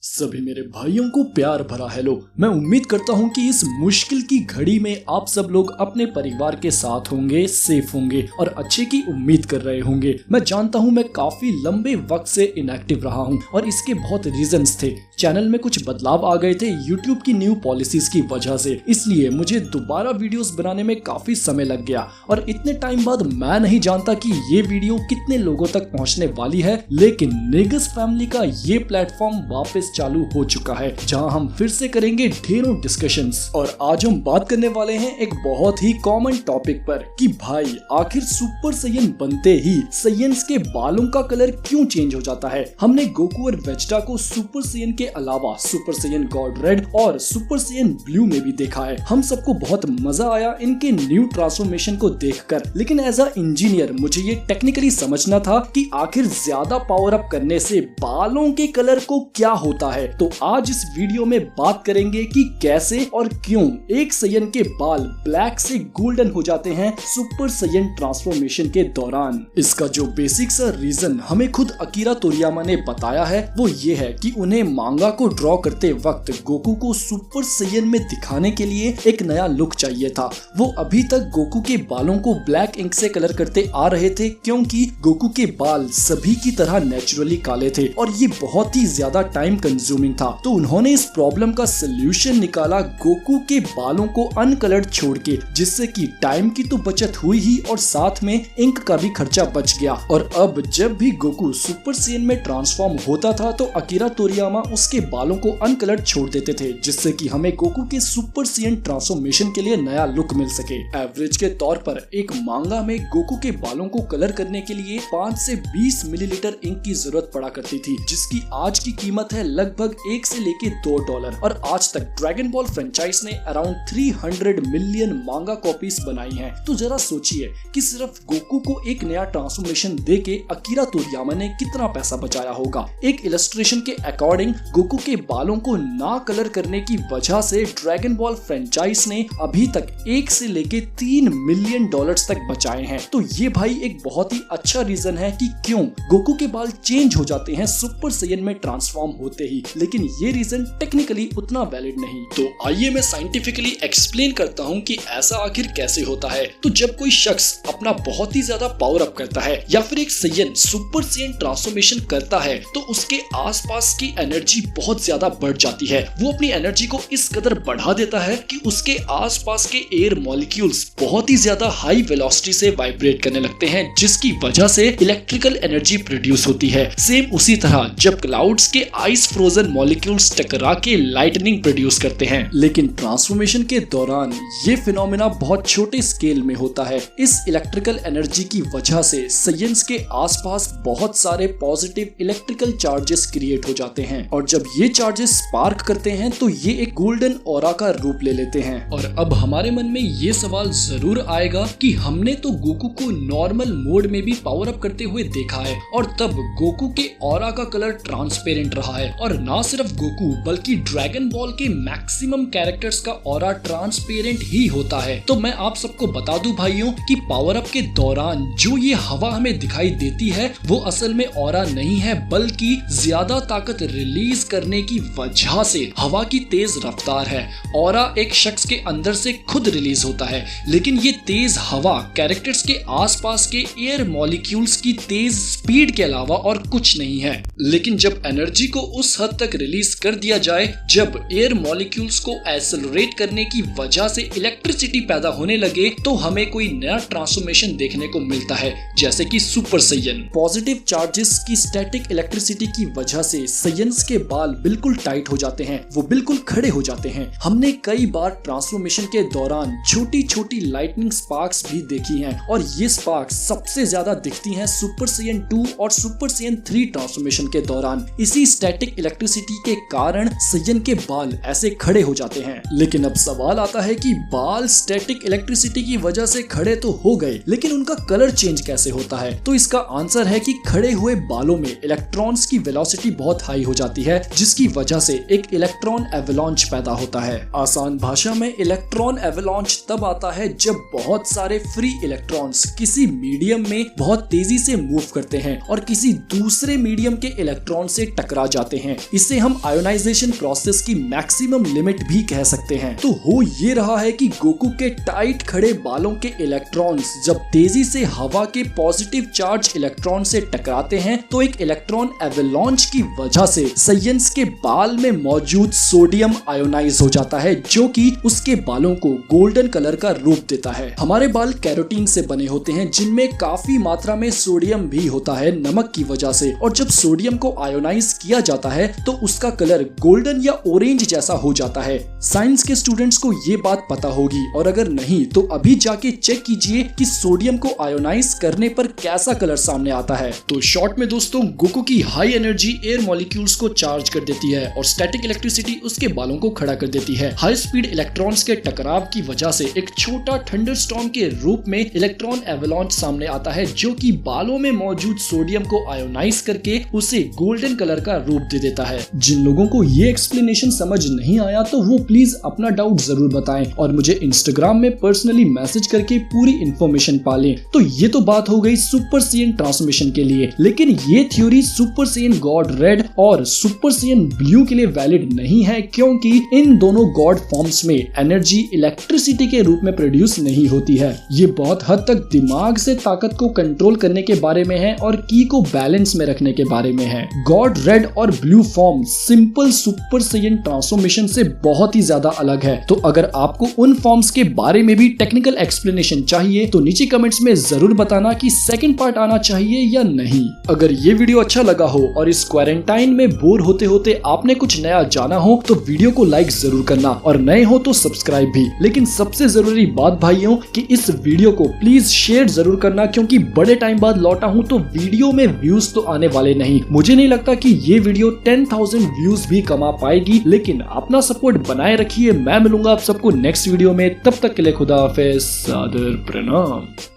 सभी मेरे भाइयों को प्यार भरा हेलो। मैं उम्मीद करता हूं कि इस मुश्किल की घड़ी में आप सब लोग अपने परिवार के साथ होंगे, सेफ होंगे और अच्छे की उम्मीद कर रहे होंगे। मैं जानता हूं मैं काफी लंबे वक्त से इनएक्टिव रहा हूं और इसके बहुत रीजंस थे। चैनल में कुछ बदलाव आ गए थे यूट्यूब की न्यू पॉलिसीज की वजह से, इसलिए मुझे दोबारा वीडियोस बनाने में काफी समय लग गया और इतने टाइम बाद मैं नहीं जानता कि ये वीडियो कितने लोगों तक पहुंचने वाली है, लेकिन नेगस फैमिली का ये प्लेटफॉर्म वापस चालू हो चुका है जहां हम फिर से करेंगे ढेरों डिस्कशंस। और आज हम बात करने वाले हैं एक बहुत ही कॉमन टॉपिक पर कि भाई आखिर सुपर सैयन बनते ही सैयन्स के बालों का कलर क्यों चेंज हो जाता है। हमने गोकू और वेजिटा को सुपर सैयन के अलावा सुपर सैयन गॉड रेड और सुपर सैयन ब्लू में भी देखा है। हम सबको बहुत मजा आया इनके न्यू ट्रांसफॉर्मेशन को देखकर, लेकिन एज अ इंजीनियर मुझे ये टेक्निकली समझना था कि आखिर ज्यादा पावर अप करने से बालों के कलर को क्या होता है। तो आज इस वीडियो में बात करेंगे कि कैसे और क्यों एक सैयन के बाल ब्लैक से गोल्डन हो जाते हैं सुपर सैयन ट्रांसफॉर्मेशन के दौरान। इसका जो बेसिक सा रीजन हमें खुद अकीरा तोरियामा ने बताया है वो ये है कि उन्हें मांगा को ड्रॉ करते वक्त गोकू को सुपर सैयन में दिखाने के लिए एक नया लुक चाहिए था। वो अभी तक गोकू के बालों को ब्लैक इंक से कलर करते आ रहे थे क्योंकि गोकू के बाल सभी की तरह नेचुरली काले थे और ये बहुत ही ज्यादा टाइम कंज्यूमिंग था। तो उन्होंने इस प्रॉब्लम का सोल्यूशन निकाला गोकू के बालों को अनकलर्ड छोड़ के, जिससे कि टाइम की तो बचत हुई ही और साथ में इंक का भी खर्चा बच गया। और अब जब भी गोकू सुपर सैयन में ट्रांसफॉर्म होता था तो अकीरा तोरियामा उसके बालों को अनकलर्ड छोड़ देते थे, जिससे कि हमें गोकू के सुपर सैयन ट्रांसफॉर्मेशन के लिए नया लुक मिल सके। एवरेज के तौर पर एक मांगा में गोकू के बालों को कलर करने के लिए 5 से 20 मिलीलीटर इंक की जरूरत पड़ा करती थी, जिसकी आज की कीमत है लगभग 1 से लेके $2। और आज तक ड्रैगन बॉल फ्रेंचाइज ने अराउंड 300 मिलियन मांगा कॉपीज बनाई हैं। तो जरा सोचिए कि सिर्फ गोकू को एक नया ट्रांसफॉर्मेशन देके अकीरा तोरियामा ने कितना पैसा बचाया होगा। एक इलस्ट्रेशन के अकॉर्डिंग गोकू के बालों को ना कलर करने की वजह से ड्रैगन बॉल फ्रेंचाइज ने अभी तक 1 से लेके $3 मिलियन तक बचाए हैं। तो ये भाई एक बहुत ही अच्छा रीजन है कि क्यों गोकू के बाल चेंज हो जाते हैं सुपर सैयन में ट्रांसफॉर्म होते ही, लेकिन ये रीजन टेक्निकली उतना वैलिड नहीं। तो आइए मैं साइंटिफिकली एक्सप्लेन करता हूँ कि ऐसा आखिर कैसे होता है। तो जब कोई शख्स अपना बहुत ही ज्यादा पावर अप करता है या फिर एक सैयन सुपर सैयन ट्रांसफॉर्मेशन करता है तो उसके आसपास की एनर्जी बहुत ज्यादा बढ़ जाती है। वो अपनी एनर्जी को इस कदर बढ़ा देता है कि उसके आसपास के एयर मॉलिक्यूल्स बहुत ही ज्यादा हाई वेलोसिटी से वाइब्रेट करने लगते हैं, जिसकी वजह से इलेक्ट्रिकल एनर्जी प्रोड्यूस होती है। सेम उसी तरह जब क्लाउड्स के आइस फ्रोजन मॉलिक्यूल्स टकरा के लाइटनिंग प्रोड्यूस करते हैं। लेकिन ट्रांसफॉर्मेशन के दौरान ये फिनोमेना बहुत छोटे स्केल में होता है। इस इलेक्ट्रिकल एनर्जी की वजह से सैयन्स के आसपास बहुत सारे पॉजिटिव इलेक्ट्रिकल चार्जेस क्रिएट हो जाते हैं और जब ये चार्जेस स्पार्क करते हैं तो ये एक गोल्डन ऑरा का रूप ले लेते हैं। और अब हमारे मन में ये सवाल जरूर आएगा कि हमने तो गोकू को नॉर्मल मोड में भी पावर अप करते हुए देखा है और तब गोकू के ऑरा का कलर ट्रांसपेरेंट रहा है। और ना सिर्फ गोकू बल्कि ड्रैगन बॉल के मैक्सिमम कैरेक्टर्स का ऑरा ट्रांसपेरेंट ही होता है। तो मैं आप सबको बता दूं भाइयों कि पावर अप के दौरान जो ये हवा हमें दिखाई देती है वो असल में ऑरा नहीं है, बल्कि ज्यादा ताकत रिलीज करने की वजह से हवा की तेज रफ्तार है। ऑरा एक शख्स के अंदर से खुद रिलीज होता है, लेकिन ये तेज हवा कैरेक्टर्स के आसपास के एयर मॉलिक्यूल्स की तेज स्पीड के अलावा और कुछ नहीं है। लेकिन जब एनर्जी को उस हद तक रिलीज कर दिया जाए जब एयर मॉलिक्यूल्स को एक्सेलरेट करने की वजह से इलेक्ट्रिसिटी पैदा होने लगे तो हमें कोई नया ट्रांसफॉर्मेशन देखने को मिलता है, जैसे कि सुपर सैयन। पॉजिटिव चार्जेस की स्टैटिक इलेक्ट्रिसिटी की वजह से सैयन्स के बाल बिल्कुल टाइट हो जाते हैं, वो बिल्कुल खड़े हो जाते हैं। हमने कई बार ट्रांसफॉर्मेशन के दौरान छोटी छोटी लाइटनिंग स्पार्क्स भी देखी हैं और ये स्पार्क्स सबसे ज्यादा दिखती हैं सुपर सैयन 2 और सुपर सैयन 3 ट्रांसफॉर्मेशन के दौरान। इसी स्टैटिक इलेक्ट्रिसिटी के कारण सैयन के बाल ऐसे खड़े हो जाते हैं। लेकिन अब सवाल आता है कि बाल स्टैटिक इलेक्ट्रिसिटी की वजह से खड़े तो हो गए, लेकिन उनका कलर चेंज कैसे होता है। तो इसका आंसर है कि खड़े हुए बालों में इलेक्ट्रॉन्स की वेलोसिटी बहुत हाई हो जाती है है, जिसकी वजह से एक इलेक्ट्रॉन एवलांच पैदा होता है। आसान भाषा में इलेक्ट्रॉन एवलांच तब आता है जब बहुत सारे फ्री इलेक्ट्रॉन्स किसी मीडियम में बहुत तेजी से मूव करते हैं और किसी दूसरे मीडियम के इलेक्ट्रॉन से टकरा जाते हैं। इसे हम आयोनाइजेशन प्रोसेस की मैक्सिमम लिमिट भी कह सकते हैं। तो हो ये रहा है कि गोकू के टाइट खड़े बालों के इलेक्ट्रॉन्स जब तेजी से हवा के पॉजिटिव चार्ज इलेक्ट्रॉन से टकराते हैं तो एक इलेक्ट्रॉन एवलांच की वजह से साइयन्स के बाल में मौजूद सोडियम आयोनाइज हो जाता है, जो कि उसके बालों को गोल्डन कलर का रूप देता है। हमारे बाल कैरोटीन से बने होते हैं, जिनमें काफी मात्रा में सोडियम भी होता है नमक की वजह से, और जब सोडियम को आयोनाइज किया जाता है तो उसका कलर गोल्डन या ऑरेंज जैसा हो जाता है। साइंस के स्टूडेंट्स को ये बात पता होगी, और अगर नहीं तो अभी जाके चेक कीजिए कि सोडियम को आयोनाइज करने पर कैसा कलर सामने आता है। तो शॉर्ट में दोस्तों, गोकू की हाई एनर्जी एयर मॉलिक्यूल्स को चार्ज कर देती है और स्टैटिक इलेक्ट्रिसिटी उसके बालों को खड़ा कर देती है। हाई स्पीड इलेक्ट्रॉन्स के टकराव की वजह से एक छोटा थंडरस्टॉर्म के रूप में इलेक्ट्रॉन एवलांच सामने आता है, जो कि बालों में मौजूद सोडियम को आयोनाइज करके उसे गोल्डन कलर का रूप दे देता है। जिन लोगों को ये एक्सप्लेनेशन समझ नहीं आया तो वो प्लीज अपना डाउट जरूर बताएं और मुझे इंस्टाग्राम में पर्सनली मैसेज करके पूरी इंफॉर्मेशन पालें। तो ये तो बात हो गई सुपर सैयन ट्रांसफॉर्मेशन के लिए, लेकिन ये theory super Saiyan God red और सुपर सैयन ब्लू के लिए वैलिड नहीं है, क्योंकि इन दोनों गॉड फॉर्म्स में एनर्जी इलेक्ट्रिसिटी के रूप में प्रोड्यूस नहीं होती है। ये बहुत हद तक दिमाग से ताकत को कंट्रोल करने के बारे में है और की को बैलेंस में रखने के बारे में है। गॉड रेड और blue form simple super Saiyan transformation से बहुत ही ज्यादा अलग है। तो अगर आपको उन फॉर्म्स के बारे में भी टेक्निकल एक्सप्लेनेशन चाहिए तो नीचे कमेंट्स में जरूर बताना कि सेकंड पार्ट आना चाहिए या नहीं। अगर ये वीडियो अच्छा लगा हो और इस क्वारंटाइन में बोर होते होते आपने कुछ नया जाना हो तो वीडियो को लाइक जरूर करना, और नए हो तो सब्सक्राइब भी। लेकिन सबसे जरूरी बात भाइयों कि इस वीडियो को प्लीज शेयर जरूर करना, क्योंकि बड़े टाइम बाद लौटा हूँ तो वीडियो में व्यूज तो आने वाले नहीं। मुझे नहीं लगता कि ये वीडियो 10,000 व्यूज भी कमा पाएगी, लेकिन अपना सपोर्ट बनाए रखिए। मैं मिलूंगा आप सबको नेक्स्ट वीडियो में, तब तक के लिए खुदा हाफिज़, सादर प्रणाम।